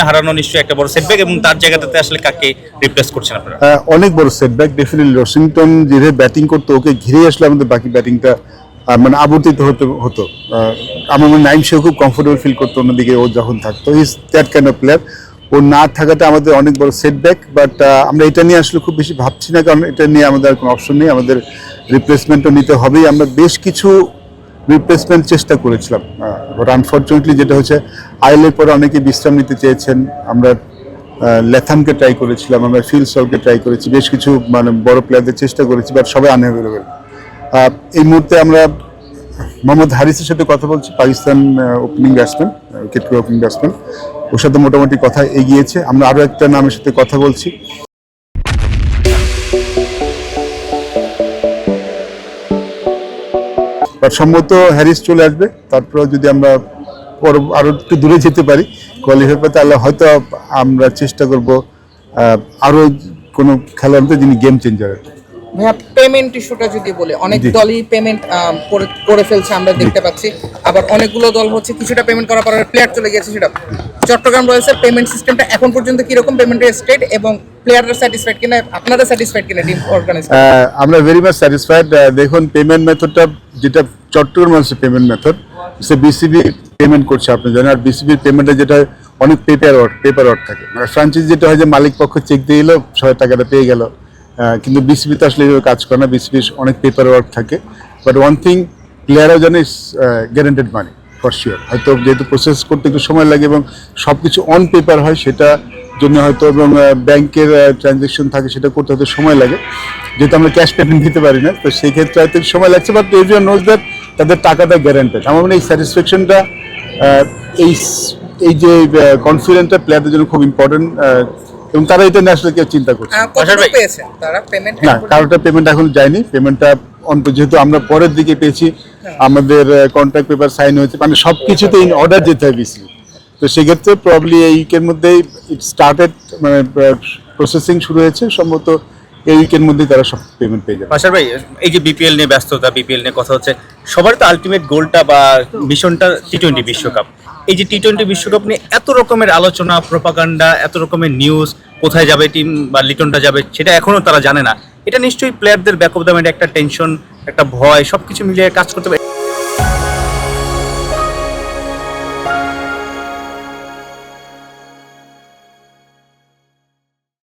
হারানো নিশ্চয়ই একটা বড় সেটব্যাক এবং তার জায়গাটাতে আসলে কাকে রিপ্লেস করছেন আপনারা? অনেক বড় সেটব্যাক ডেফিনেটলি। ওয়াশিংটন যেভাবে ব্যাটিং করতো ওকে ঘিরে আসলে আমাদের বাকি ব্যাটিংটা মানে আবর্তিত হতো। আমার মনে নাইম সেও খুব কমফোর্টেবল ফিল করতো অন্যদিকে ও যখন থাকতো। Is that kind of player. ও না থাকাটা আমাদের অনেক বড় সেটব্যাক, বাট আমরা এটা নিয়ে আসলে খুব বেশি ভাবছি না, কারণ এটা নিয়ে আমাদের আর কোনো অপশন নেই। আমাদের রিপ্লেসমেন্টও নিতে হবেই। আমরা বেশ কিছু রিপ্লেসমেন্ট চেষ্টা করেছিলাম, বাট আনফর্চুনেটলি যেটা হচ্ছে আইএলের পরে অনেকে বিশ্রাম নিতে চেয়েছেন। আমরা লেথামকে ট্রাই করেছিলাম, আমরা ফিল সলকে ট্রাই করেছি, বেশ কিছু মানে বড় প্লেয়ারদের চেষ্টা করেছি, বাট সবাই আনঅ্যাভেলেবেল। এই মুহূর্তে আমরা মোহাম্মদ হারিসের সাথে কথা বলছি, Pakistan opening batsman, wicket opening batsman. ওর সাথে মোটামুটি কথা এগিয়েছে। আমরা আরও একটা নামের সাথে কথা বলছি। সম্ভবত হ্যারিস চলে আসবে, তারপর যদি আমরা আরো একটু দূরে যেতে পারি কোয়ালিফাই পেতে, তাহলে হয়তো আমরা চেষ্টা করব আরো কোনো খেলোয়াড় যিনি গেম চেঞ্জার। ভাইয়া পেমেন্ট ইস্যুটা যদি বলে, অনেক জি। দলই পেমেন্ট করে ফেলছে আমরা দেখতে পাচ্ছি, আবার অনেকগুলো দল হচ্ছে কিছুটা পেমেন্ট করার পরে প্লেয়ার চলে গেছে। সেটা চট্টগ্রাম রয়্যালসের পেমেন্ট সিস্টেমটা এখন পর্যন্ত কিরকম পেমেন্টের স্টেট এবং প্লেয়াররা স্যাটিসফাইড কিনা, আপনারা স্যাটিসফাইড কিনা টিম অর্গানাইজেশন? আমরা ভেরি মাচ স্যাটিসফাইড। দেখুন পেমেন্ট মেথডটা যেটা চট্টগ্রাম রয়্যালসের পেমেন্ট মেথড, সে বিসিবি পেমেন্ট করছে আপনি জানেন। আর বিসিবির পেমেন্টে যেটা অনেক পেপার ওয়ার্ক থাকে, মানে ফ্রাঞ্চাইজি যেটা হয় যে মালিক পক্ষ চেক দিয়ে এলো, সবাই টাকাটা পেয়ে গেল, কিন্তু বিসিবি তো আসলে এইভাবে কাজ করে না। বিসিবির অনেক পেপার ওয়ার্ক থাকে, বাট ওয়ান থিং প্লেয়ারও জানে গ্যারান্টেড মানি ফর শিওর। হয়তো যেহেতু প্রসেস করতে একটু সময় লাগে এবং সব কিছু অন পেপার হয়, সেটা জন্য হয়তো এবং ব্যাংকের ট্রানজ্যাকশন থাকে, সেটা করতে হয়তো সময় লাগে, যেহেতু আমরা ক্যাশ পেমেন্ট দিতে পারি না। তো সেই ক্ষেত্রে হয়তো সময় লাগছে, বাট এভরিওয়ান নোজ দ্যাট তাদের টাকাটা গ্যারান্টেড। আমার মনে হয় এই স্যাটিসফ্যাকশনটা, এই যে কনফিডেন্সটা প্লেয়ারদের জন্য খুব ইম্পর্টেন্ট, এবং তারা এটা নিয়ে আসলে কেউ চিন্তা করছে কতটুকু পেয়েছেন তারা পেমেন্ট? না, কারোটা পেমেন্ট এখন যায়নি। পেমেন্টটা যেহেতু আমরা পরের দিকে পেয়েছি, আমাদের কন্ট্রাক্ট পেপার সাইন হয়েছে, মানে সবকিছুতে ইন অর্ডার যেতে হয় বিসিবি। তো সেক্ষেত্রে প্রবলি এই উইকের মধ্যেই ইট স্টার্টেড, মানে প্রসেসিং শুরু হয়েছে। সম্ভবত এই উইকের মধ্যেই তারা সব পেমেন্ট পেয়ে যাবে। বাশার ভাই, এই যে বিপিএল নিয়ে ব্যস্ততা, বিপিএল নিয়ে কথা হচ্ছে, সবার তো আলটিমেট গোলটা বা মিশনটা টি-20 বিশ্বকাপ। এই যে টি-20 বিশ্বকাপ নিয়ে এত রকমের আলোচনা, প্রোপাগান্ডা, এত রকমের নিউজ, কোথায় যাবে টিম বা লিটনটা যাবে সেটা এখনো তারা জানে না। এটা নিশ্চয়ই প্লেয়ারদের ব্যাক অফ দ্য মাইন্ড একটা টেনশন, একটা ভয়, সবকিছু মিলিয়ে কাজ করতে পারে।